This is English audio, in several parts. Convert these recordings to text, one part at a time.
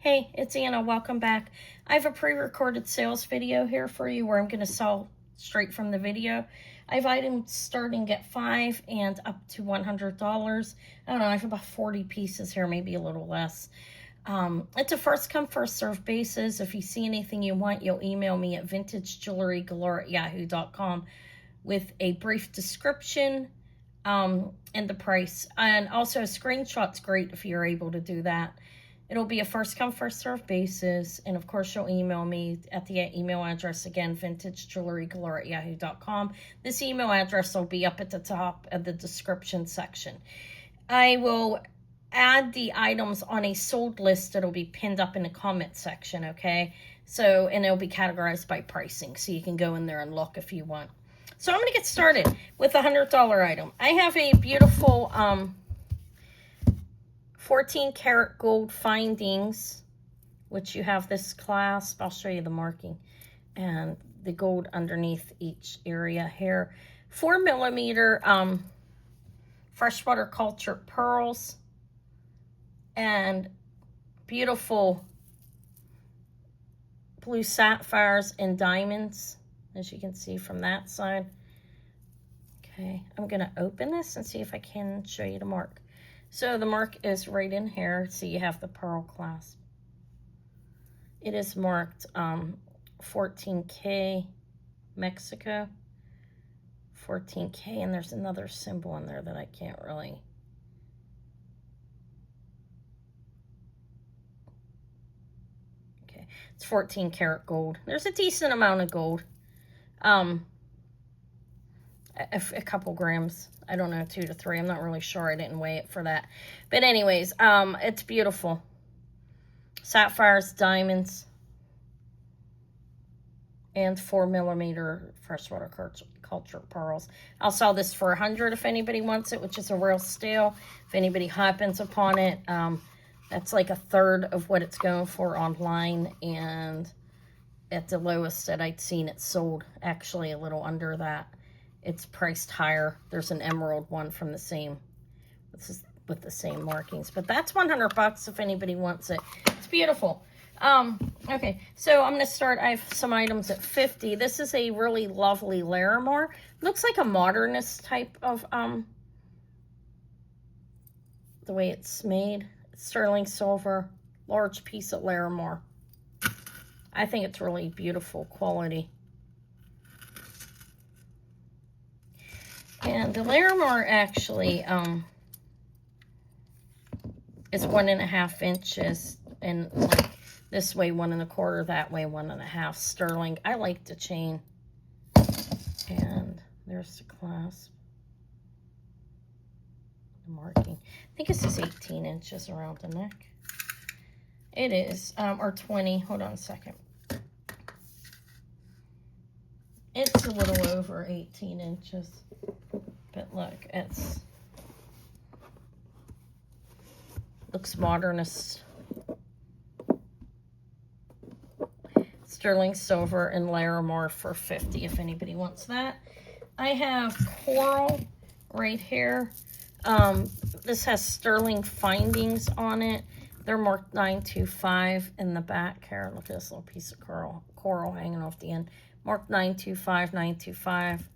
Hey, it's Anna. Welcome back. I have a pre-recorded sales video here for you where I'm going to sell straight from the video. I have items starting at $5 and up to $100. I don't know, I have about 40 pieces here, maybe a little less. It's a first come, first serve basis. If you see anything you want, you'll email me at vintagejewelrygalore@yahoo.com with a brief description and the price. And also a screenshot's great if you're able to do that. It'll be a first come, first serve basis. And of course, you'll email me at the email address again, vintagejewelrygalore@yahoo.com. This email address will be up at the top of the description section. I will add the items on a sold list that'll be pinned up in the comment section, okay? So, and it'll be categorized by pricing, so you can go in there and look if you want. So I'm going to get started with a $100 item. I have a beautiful 14 karat gold findings, which you have this clasp. I'll show you the marking and the gold underneath each area here. 4mm freshwater cultured pearls and beautiful blue sapphires and diamonds, as you can see from that side. Okay, I'm going to open this and see if I can show you the mark. So the mark is right in here. So you have the pearl clasp. It is marked 14K Mexico. 14K, and there's another symbol in there that I can't really. Okay, it's 14 karat gold. There's a decent amount of gold. A couple grams. I don't know, 2 to 3. I'm not really sure. I didn't weigh it for that. But anyways, it's beautiful. Sapphires, diamonds, and 4mm freshwater cultured pearls. I'll sell this for $100 if anybody wants it, which is a real steal. If anybody happens upon it, that's like a third of what it's going for online. And at the lowest that I'd seen it sold, actually a little under that. It's priced higher. There's an emerald one from the same, this is with the same markings, but that's $100 if anybody wants it. It's beautiful. Okay, so I'm going to start. I have some items at $50. This is a really lovely Larimar. Looks like a modernist type of, the way it's made. It's sterling silver, large piece of Larimar. I think it's really beautiful quality. And the Larimar actually is 1.5 inches, and like this way 1 1/4, that way 1 1/2 sterling. I like the chain. And there's the clasp, the marking. I think this is 18 inches around the neck. It is, or 20. Hold on a second. It's a little over 18 inches. But look, it's looks modernist. Sterling silver and Larimar for $50 if anybody wants that. I have coral right here. This has sterling findings on it. They're marked 925 in the back here. Look at this little piece of coral hanging off the end. Marked 925, 925.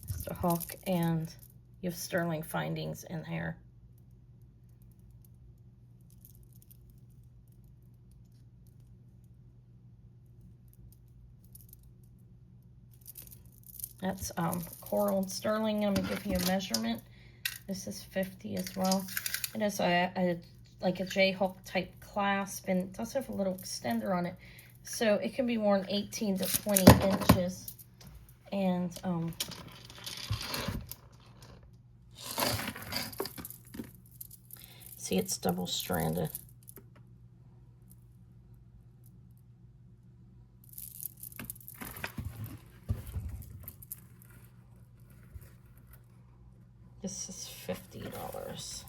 Just a hook, and you have sterling findings in here. That's coral and sterling. I'm going to give you a measurement. This is 50 as well. It has like a J-hook type clasp, and it does have a little extender on it. So it can be worn 18 to 20 inches. And see, it's double-stranded. This is $50.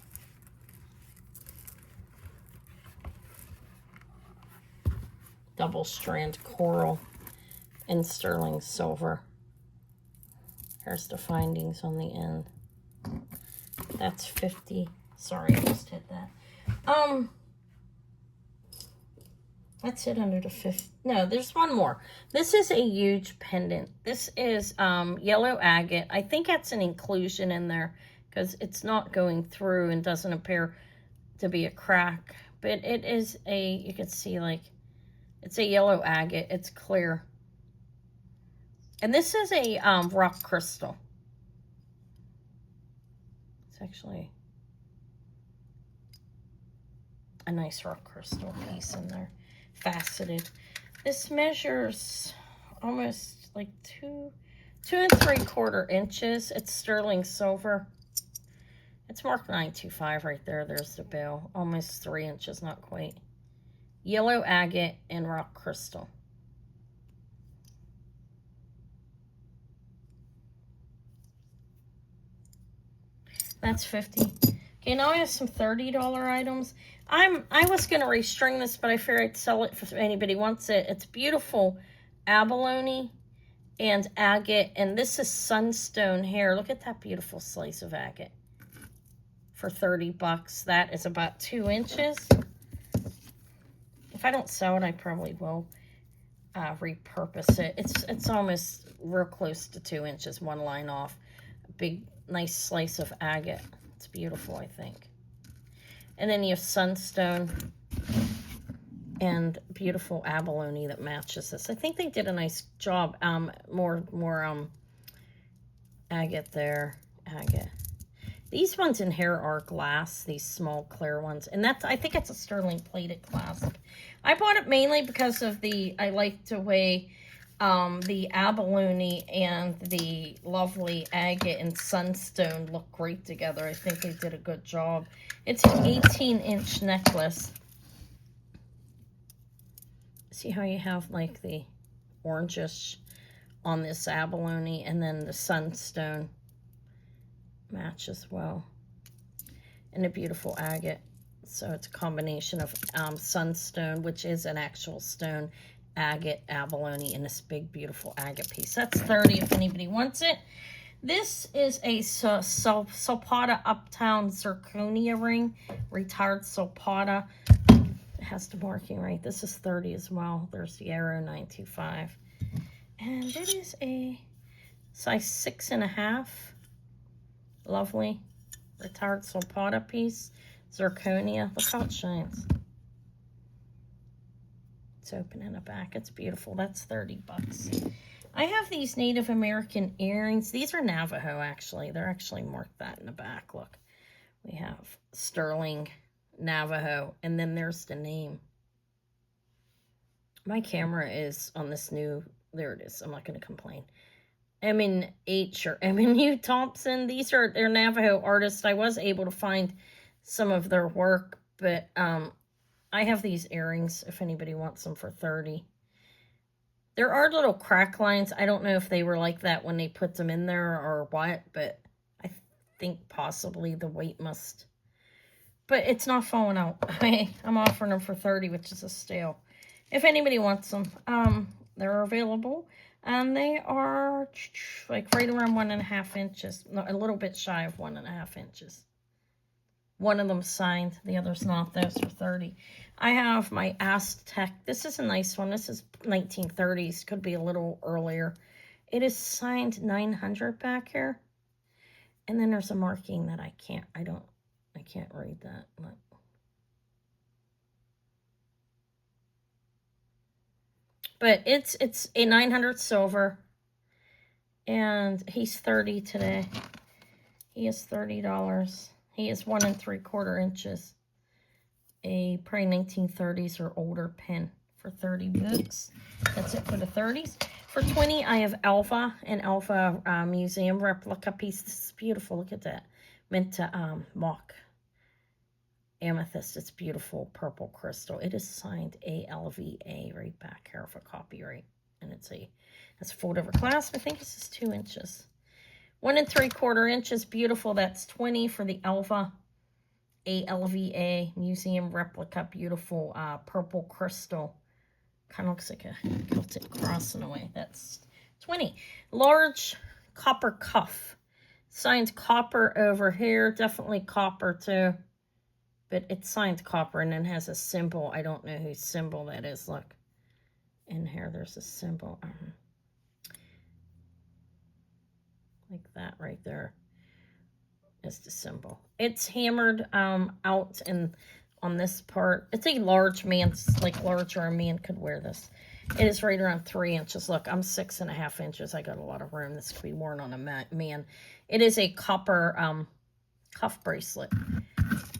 Double strand coral and sterling silver. Here's the findings on the end. That's 50. Sorry, I just hit that. That's it under the 50. No, there's one more. This is a huge pendant. This is yellow agate. I think that's an inclusion in there because it's not going through and doesn't appear to be a crack. But it is a, you can see like, it's a yellow agate. It's clear. And this is a rock crystal. It's actually a nice rock crystal piece in there. Faceted. This measures almost like two and 3/4 inches. It's sterling silver. It's marked 925 right there. There's the bill. Almost 3 inches, not quite. Yellow agate and rock crystal. That's 50. Okay, now I have some $30 items. I was gonna restring this, but I figured I'd sell it if anybody wants it. It's beautiful abalone and agate, and this is sunstone hair. Look at that beautiful slice of agate for 30 bucks. That is about 2 inches. If I don't sell it, I probably will repurpose it. It's almost real close to 2 inches, one line off. A big, nice slice of agate. It's beautiful, I think. And then you have sunstone and beautiful abalone that matches this. I think they did a nice job. More agate there. Agate. These ones in here are glass, these small clear ones. And that's, I think it's a sterling plated clasp. I bought it mainly because of I like the way the abalone and the lovely agate and sunstone look great together. I think they did a good job. It's an 18-inch necklace. See how you have like the orangish on this abalone, and then the sunstone match as well. And a beautiful agate. So it's a combination of sunstone, which is an actual stone, agate, abalone, and this big, beautiful agate piece. That's 30 if anybody wants it. This is a Zapata Uptown Zirconia ring, retired Zapata. It has the marking right. This is 30 as well. There's the arrow, 925. And it is a size 6.5. Lovely retired Zapata piece. Zirconia. Look how it shines. It's open in the back. It's beautiful. That's 30 bucks. I have these Native American earrings. These are Navajo, actually. They're actually marked that in the back. Look. We have sterling Navajo. And then there's the name. My camera is on this new... There it is. I'm not going to complain. M&H or M&U Thompson. They're Navajo artists. I was able to find some of their work, but I have these earrings if anybody wants them for 30. There are little crack lines. I don't know if they were like that when they put them in there or what, but I think possibly the weight must. But it's not falling out. I'm offering them for 30, which is a steal. If anybody wants them, they're available. And they are like right around 1.5 inches. No, a little bit shy of 1.5 inches. One of them signed, the other's not. Those are 30. I have my Aztec. This is a nice one. This is 1930s. Could be a little earlier. It is signed 900 back here. And then there's a marking that I can't read that. But it's a 900 silver. And he's 30 today. He is $30. He is 1 3/4 inches. A probably 1930s or older pin for 30 bucks. That's it for the 30s. For 20, I have Alpha, an Alpha museum replica piece. This is beautiful. Look at that. Meant to mock amethyst. It's beautiful purple crystal. It is signed ALVA right back here for copyright. And it's a fold over clasp. I think this is 2 inches. 1 3/4 inches, beautiful. That's 20 for the Alpha, ALVA museum replica, beautiful purple crystal. Kind of looks like a Celtic cross in a way. That's 20. Large copper cuff, signed copper over here, definitely copper too. but it's signed copper and then has a symbol. I don't know whose symbol that is. Look, in here there's a symbol. Like that right there is the symbol. It's hammered out and on this part. It's a large man's, like larger a man could wear this. It is right around 3 inches. Look, I'm 6.5 inches. I got a lot of room. This could be worn on a man. It is a copper cuff bracelet.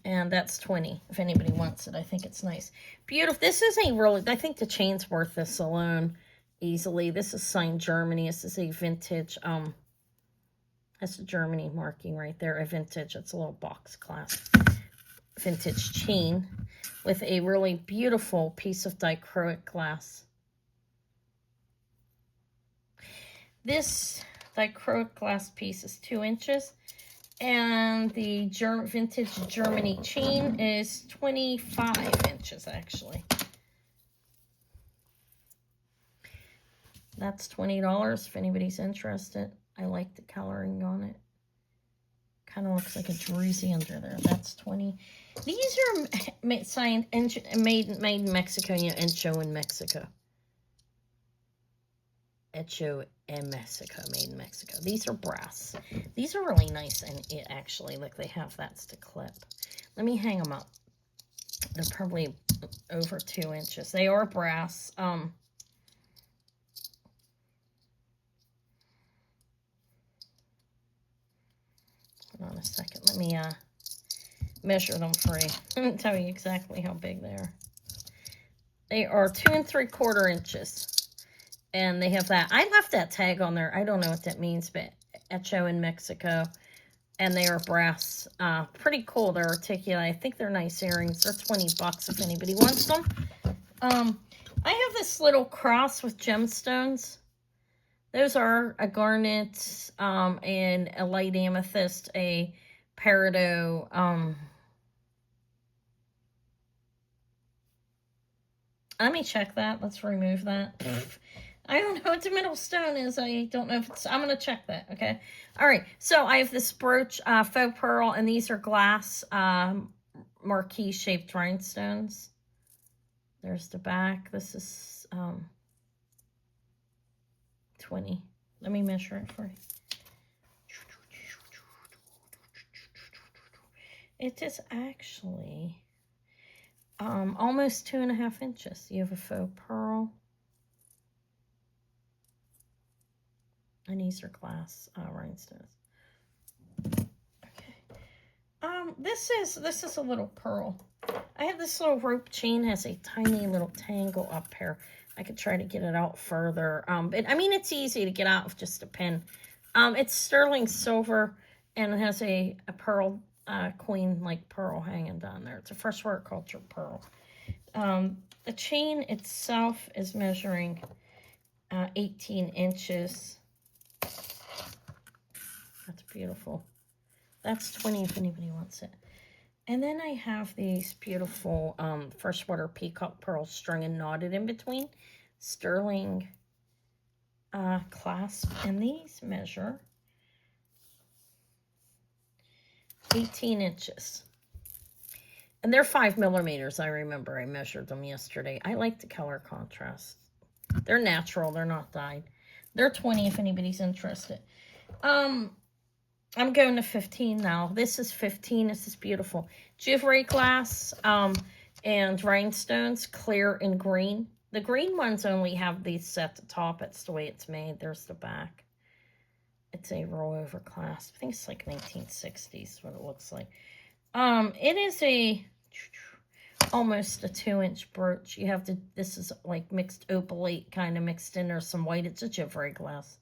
And that's 20 if anybody wants it. I think it's nice. Beautiful. This is a really, I think the chain's worth this alone easily. This is signed Germany. This is a vintage, that's the Germany marking right there. A vintage, it's a little box clasp vintage chain with a really beautiful piece of dichroic glass. This dichroic glass piece is 2 inches. And the vintage Germany chain is 25 inches, actually. That's $20 if anybody's interested. I like the coloring on it. Kind of looks like a druzy under there. That's 20. These are signed, made in Mexico. You know, Encho in Mexico. Echo in Mexico, made in Mexico. These are brass. These are really nice, and it actually, look, they have that's to clip. Let me hang them up. They're probably over 2 inches. They are brass. Hold on a second. Let me measure them for you and tell you exactly how big they are. They are 2 3/4 inches. And they have that. I left that tag on there. I don't know what that means, but Echo in Mexico. And they are brass. Pretty cool. They're articulate. I think they're nice earrings. They're $20 if anybody wants them. I have this little cross with gemstones. Those are a garnet and a light amethyst, a peridot. Let me check that. Let's remove that. I don't know what the middle stone is. I don't know if it's, I'm going to check that, okay? All right, so I have this brooch, faux pearl, and these are glass marquise-shaped rhinestones. There's the back. This is 20. Let me measure it for you. It is actually almost 2.5 inches. You have a faux pearl. And these are glass rhinestones. Okay. This is a little pearl. I have this little rope chain, has a tiny little tangle up here. I could try to get it out further. But I mean, it's easy to get out with just a pin. It's sterling silver, and it has a pearl, queen-like pearl hanging down there. It's a freshwater culture pearl. The chain itself is measuring 18 inches. That's beautiful. That's 20 if anybody wants it. And then I have these beautiful freshwater peacock pearls strung and knotted in between. Sterling clasp. And these measure 18 inches. And they're 5 millimeters, I remember. I measured them yesterday. I like the color contrast. They're natural. They're not dyed. They're 20 if anybody's interested. I'm going to 15 now. This is 15. This is beautiful. Jewelry glass and rhinestones, clear and green. The green ones only have these set at the top. It's the way it's made. There's the back. It's a rollover clasp. I think it's like 1960s, what it looks like. It is almost a 2-inch brooch. You have to, this is like mixed opalite kind of mixed in. There's some white. It's a jewelry glass.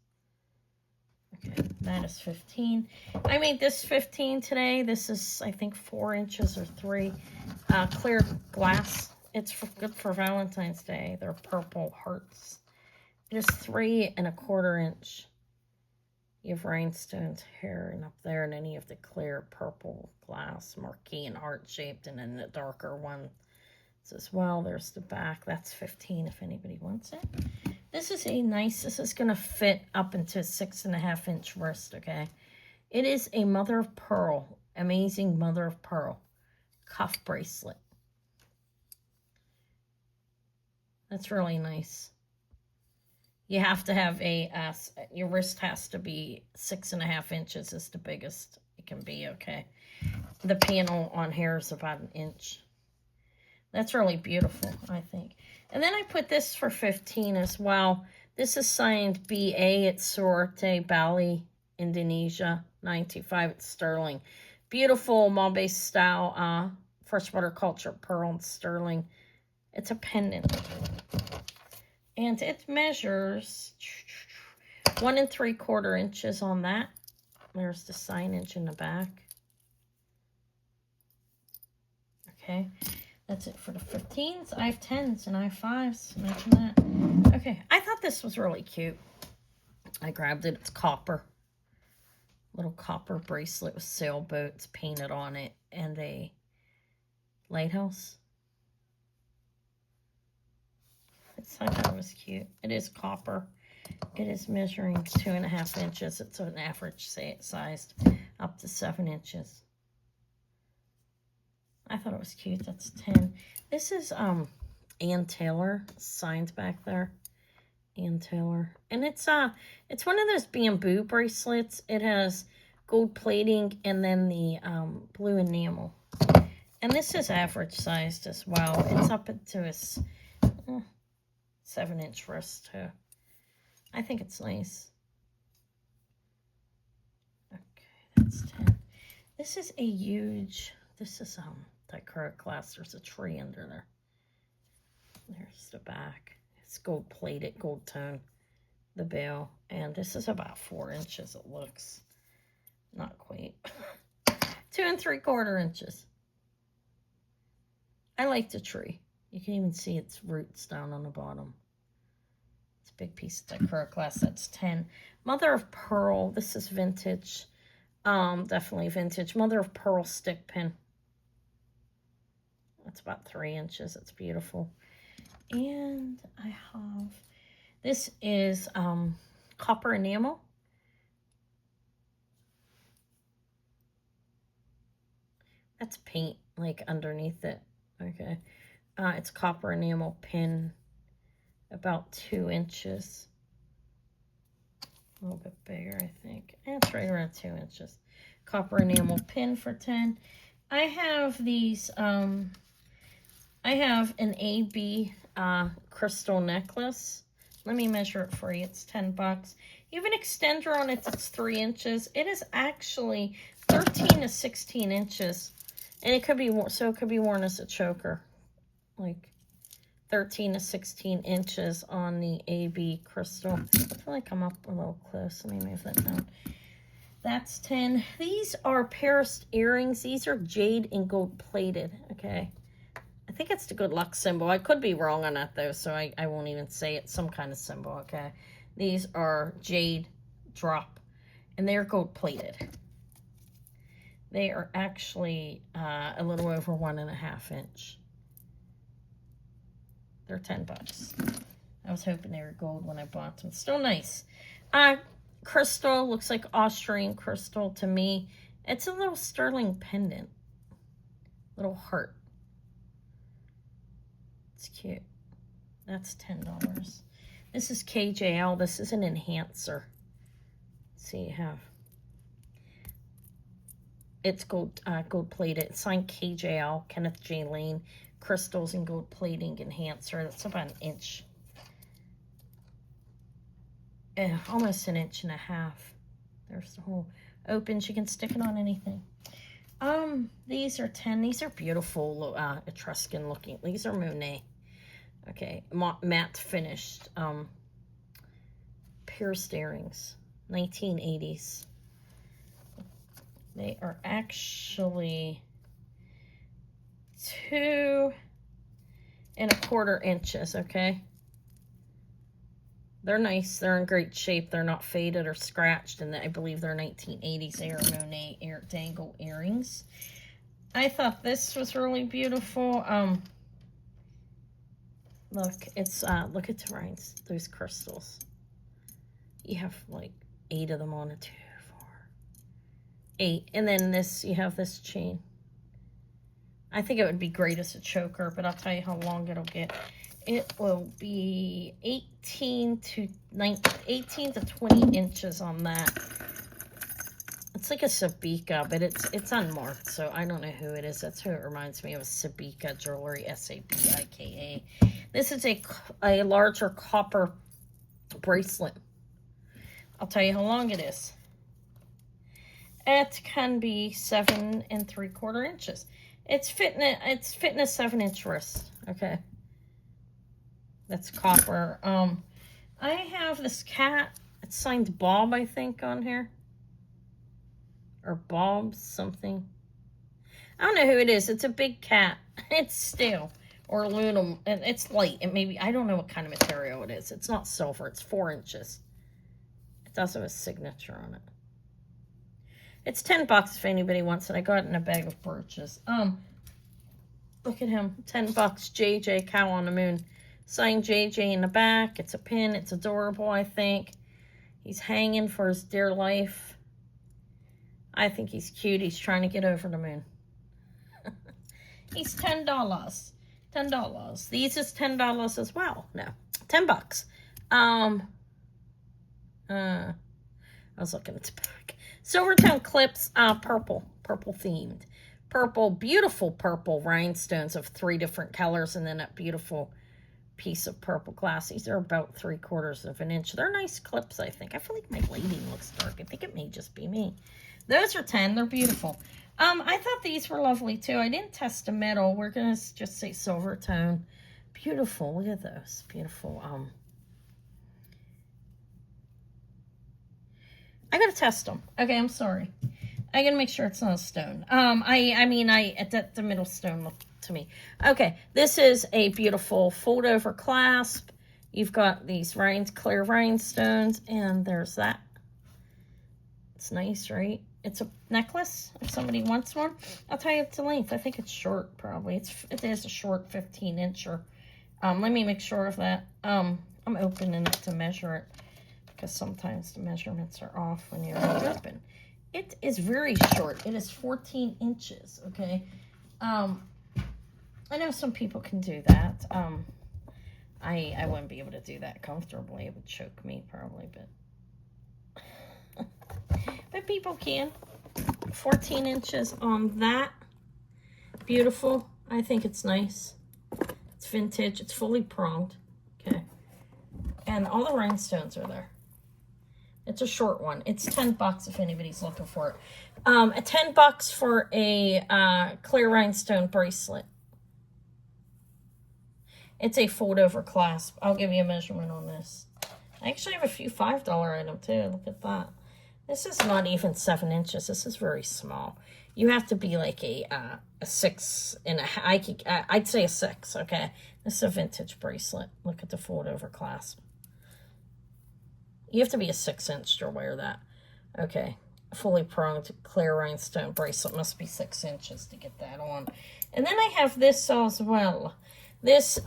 Okay, that is 15. I made this 15 today. This is, I think, 4 inches or 3. Clear glass. It's good for Valentine's Day. They're purple hearts. It is 3 1/4 inch. You have rhinestones here and up there, and then you have the clear purple glass, marquee and heart-shaped, and then the darker one as well. There's the back. That's 15 if anybody wants it. This is a nice, this is going to fit up into a 6.5 inch wrist, okay? It is a mother of pearl, amazing mother of pearl. cuff bracelet. That's really nice. You have to have your wrist has to be 6.5 inches is the biggest it can be, okay? The panel on here is about 1 inch. That's really beautiful, I think. And then I put this for 15 as well. This is signed BA. It's Sorte Bali, Indonesia, 925. It's sterling. Beautiful mall-based style freshwater culture pearl and sterling. It's a pendant. And it measures 1 3/4 inches on that. There's the signage in the back. Okay. That's it for the 15s. I have 10s and I have 5s. Imagine that. Okay. I thought this was really cute. I grabbed it. It's copper. Little copper bracelet with sailboats painted on it and a lighthouse. I thought it was cute. It is copper. It is measuring 2.5 inches. It's an average sized up to 7 inches. I thought it was cute. That's 10. This is Ann Taylor signed back there. Ann Taylor. And it's one of those bamboo bracelets. It has gold plating and then the blue enamel. And this is average sized as well. It's up to a 7-inch wrist too. I think it's nice. Okay, that's 10. This is a huge, this is dichroic glass. There's a tree under there. There's the back. It's gold plated, gold tone, the bail. And this is about 4 inches, it looks. Not quite. 2 3/4 inches. I like the tree. You can even see its roots down on the bottom. It's a big piece of dichroic glass. That's 10. Mother of Pearl. This is vintage. Definitely vintage. Mother of Pearl stick pin. That's about 3 inches. It's beautiful. And I have, this is copper enamel. That's paint, like, underneath it. Okay. It's copper enamel pin, about 2 inches. A little bit bigger, I think. It's right around 2 inches. Copper enamel pin for 10. I have these, I have an AB crystal necklace. Let me measure it for you. It's $10. You have an extender on it that's 3 inches. It is actually 13 to 16 inches. And it could be, so it could be worn as a choker. Like 13 to 16 inches on the AB crystal. I feel like I'm up a little close. Let me move that down. That's 10. These are Paris earrings. These are jade and gold plated. Okay. I think it's the good luck symbol. I could be wrong on that though, so I won't even say it's some kind of symbol. Okay. These are jade drop and they're gold plated. They are actually a little over 1.5 inch. They're $10. I was hoping they were gold when I bought them. Still nice. Crystal, looks like Austrian crystal to me. It's a little sterling pendant. Little heart. It's cute. That's $10. This is KJL. This is an enhancer. Let's see, you have. It's gold plated. It's signed KJL, Kenneth J. Lane. Crystals and gold plating enhancer. That's about 1 inch. Almost 1.5 inches. There's the hole. Opens. You can stick it on anything. These are 10. These are beautiful, Etruscan looking. These are Monet. Okay, matte finished. Pierced earrings. 1980s. They are actually 2 1/4 inches, okay? They're nice. They're in great shape. They're not faded or scratched, and I believe they're 1980s. They are Monet dangle earrings. I thought this was really beautiful. Look, it's look at those crystals. You have like 8 of them on it. 2, 4, 8, and then this. You have this chain. I think it would be great as a choker, but I'll tell you how long it'll get. It will be 18 to 20 inches on that. It's like a Sabika, but it's unmarked, so I don't know who it is. That's who it reminds me of, Sabika Jewelry, Sabika. This is a larger copper bracelet. I'll tell you how long it is. It can be 7 3/4 inches. It's fitting a 7-inch wrist. Okay. That's copper. I have this cat. It's signed Bob, I think, on here. Or Bob something. I don't know who it is. It's a big cat. It's steel or aluminum. And it's light. It maybe, I don't know what kind of material it is. It's not silver. It's 4 inches. It does have a signature on it. It's $10 if anybody wants it. I got it in a bag of brooches. Look at him. $10. JJ, Cow on the Moon. Signed JJ in the back. It's a pin. It's adorable, I think. He's hanging for his dear life. I think he's cute. He's trying to get over the moon. He's $10. $10. These is $10 as well. No, $10. I was looking at the back. Silvertone clips, purple themed. Purple, beautiful purple rhinestones of 3 different colors, and then that beautiful piece of purple glass. These are about 3/4 of an inch. They're nice clips, I think. I feel like my lighting looks dark. I think it may just be me. Those are 10. They're beautiful. I thought these were lovely too. I didn't test the metal. We're gonna just say Silvertone. Beautiful. Look at those. Beautiful. I gotta test them. Okay, I'm sorry. I gotta make sure it's not a stone. The middle stone looked to me. Okay, this is a beautiful fold-over clasp. You've got these clear rhinestones, and there's that. It's nice, right? It's a necklace, if somebody wants one. I'll tell you the length. I think it's short, probably. It is a short 15-incher. Let me make sure of that. I'm opening it to measure it, because sometimes the measurements are off when you're open. It is very short. It is 14 inches, okay? I know some people can do that. I wouldn't be able to do that comfortably. It would choke me, probably, but... but people can. 14 inches on that. Beautiful. I think it's nice. It's vintage. It's fully pronged. Okay. And all the rhinestones are there. It's a short one. It's $10 if anybody's looking for it. $10 for a clear rhinestone bracelet. It's a fold-over clasp. I'll give you a measurement on this. I actually have a few $5 items too. Look at that. This is not even 7 inches. This is very small. You have to be like a 6 and a half. I'd say a 6, okay? This is a vintage bracelet. Look at the fold-over clasp. You have to be a 6-inch to wear that. Okay. Fully pronged clear rhinestone bracelet. Must be 6 inches to get that on. And then I have this as well. This,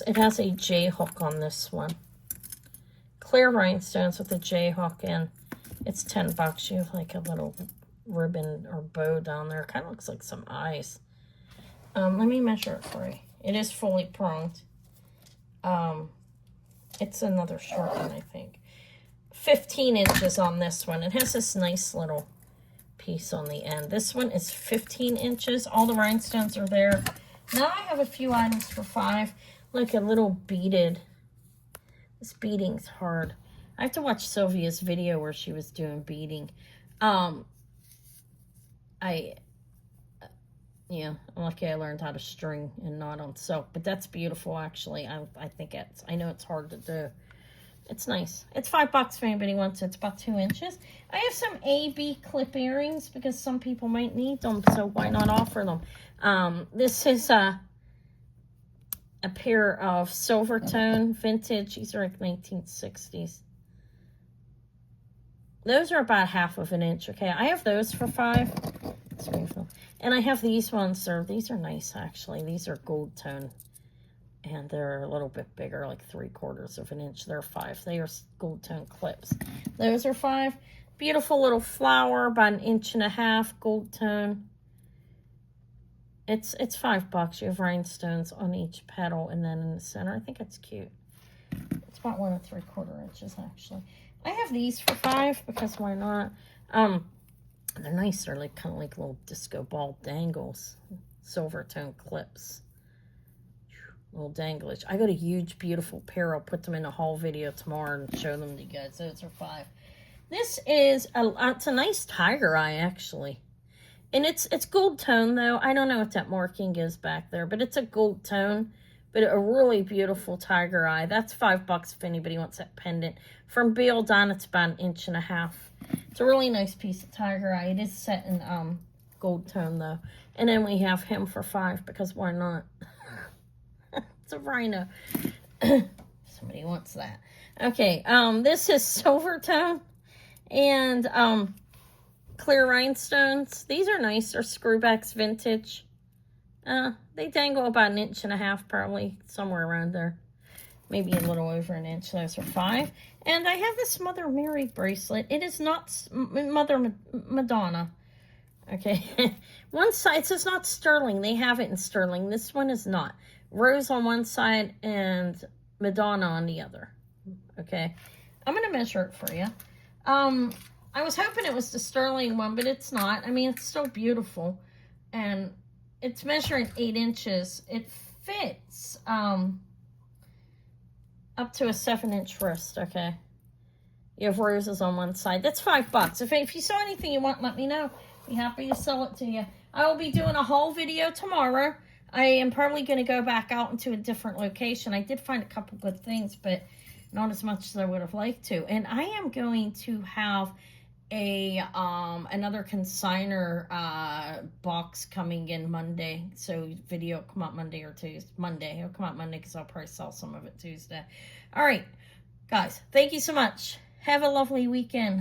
it has a J hook on this one. Clear rhinestones with a J hook in. It's $10. You have like a little ribbon or bow down there. It kind of looks like some eyes. Let me measure it for you. It is fully pronged. It's another short one, I think. 15 inches on this one. It has this nice little piece on the end. This one is 15 inches. All the rhinestones are there. Now I have a few items for $5. Like a little beaded. This beading's hard. I have to watch Sylvia's video where she was doing beading. Yeah, I'm lucky I learned how to string and knot on silk. But that's beautiful, actually. I know it's hard to do. It's nice. It's $5 if anybody wants it. It's about 2 inches. I have some AB clip earrings because some people might need them, so why not offer them? This is a pair of Silvertone vintage. These are like 1960s. Those are about 1/2 of an inch, okay? I have those for $5. It's beautiful. And I have these ones. These are nice, actually. These are gold tone. And they're a little bit bigger, like 3/4 of an inch. They're $5. They are gold tone clips. Those are $5. Beautiful little flower, about 1.5 inches, gold tone. It's $5. You have rhinestones on each petal, and then in the center. I think it's cute. It's about 1 3/4 inches, actually. I have these for $5 because why not? They're nice. They're like kind of like little disco ball dangles, silver tone clips, little danglish. I got a huge, beautiful pair. I'll put them in a haul video tomorrow and show them to you guys. Those are $5. This is it's a nice tiger eye, actually. And it's gold tone, though. I don't know what that marking is back there, but it's a gold tone. But a really beautiful tiger eye. That's $5 if anybody wants that pendant. From Bill Don, it's about 1.5 inches. It's a really nice piece of tiger eye. It is set in gold tone, though. And then we have him for $5 because why not? It's a rhino. Somebody wants that. Okay, this is silver tone. And clear rhinestones. These are nice. They're Screwbacks vintage. They dangle about 1.5 inches, probably somewhere around there. Maybe a little over 1 inch. Those are $5. And I have this Mother Mary bracelet. It is not Mother Madonna. Okay. One side, it says not sterling. They have it in sterling. This one is not. Rose on one side and Madonna on the other. Okay. I'm going to measure it for you. I was hoping it was the sterling one, but it's not. I mean, it's still beautiful. And it's measuring 8 inches. It fits up to a 7-inch wrist, okay? You have roses on one side. That's $5. If you saw anything you want, let me know. Be happy to sell it to you. I will be doing a haul video tomorrow. I am probably going to go back out into a different location. I did find a couple good things, but not as much as I would have liked to. And I am going to have another consigner box coming in Monday. So video will come out Monday or Tuesday. Monday. It'll come out Monday because I'll probably sell some of it Tuesday. All right, guys. Thank you so much. Have a lovely weekend.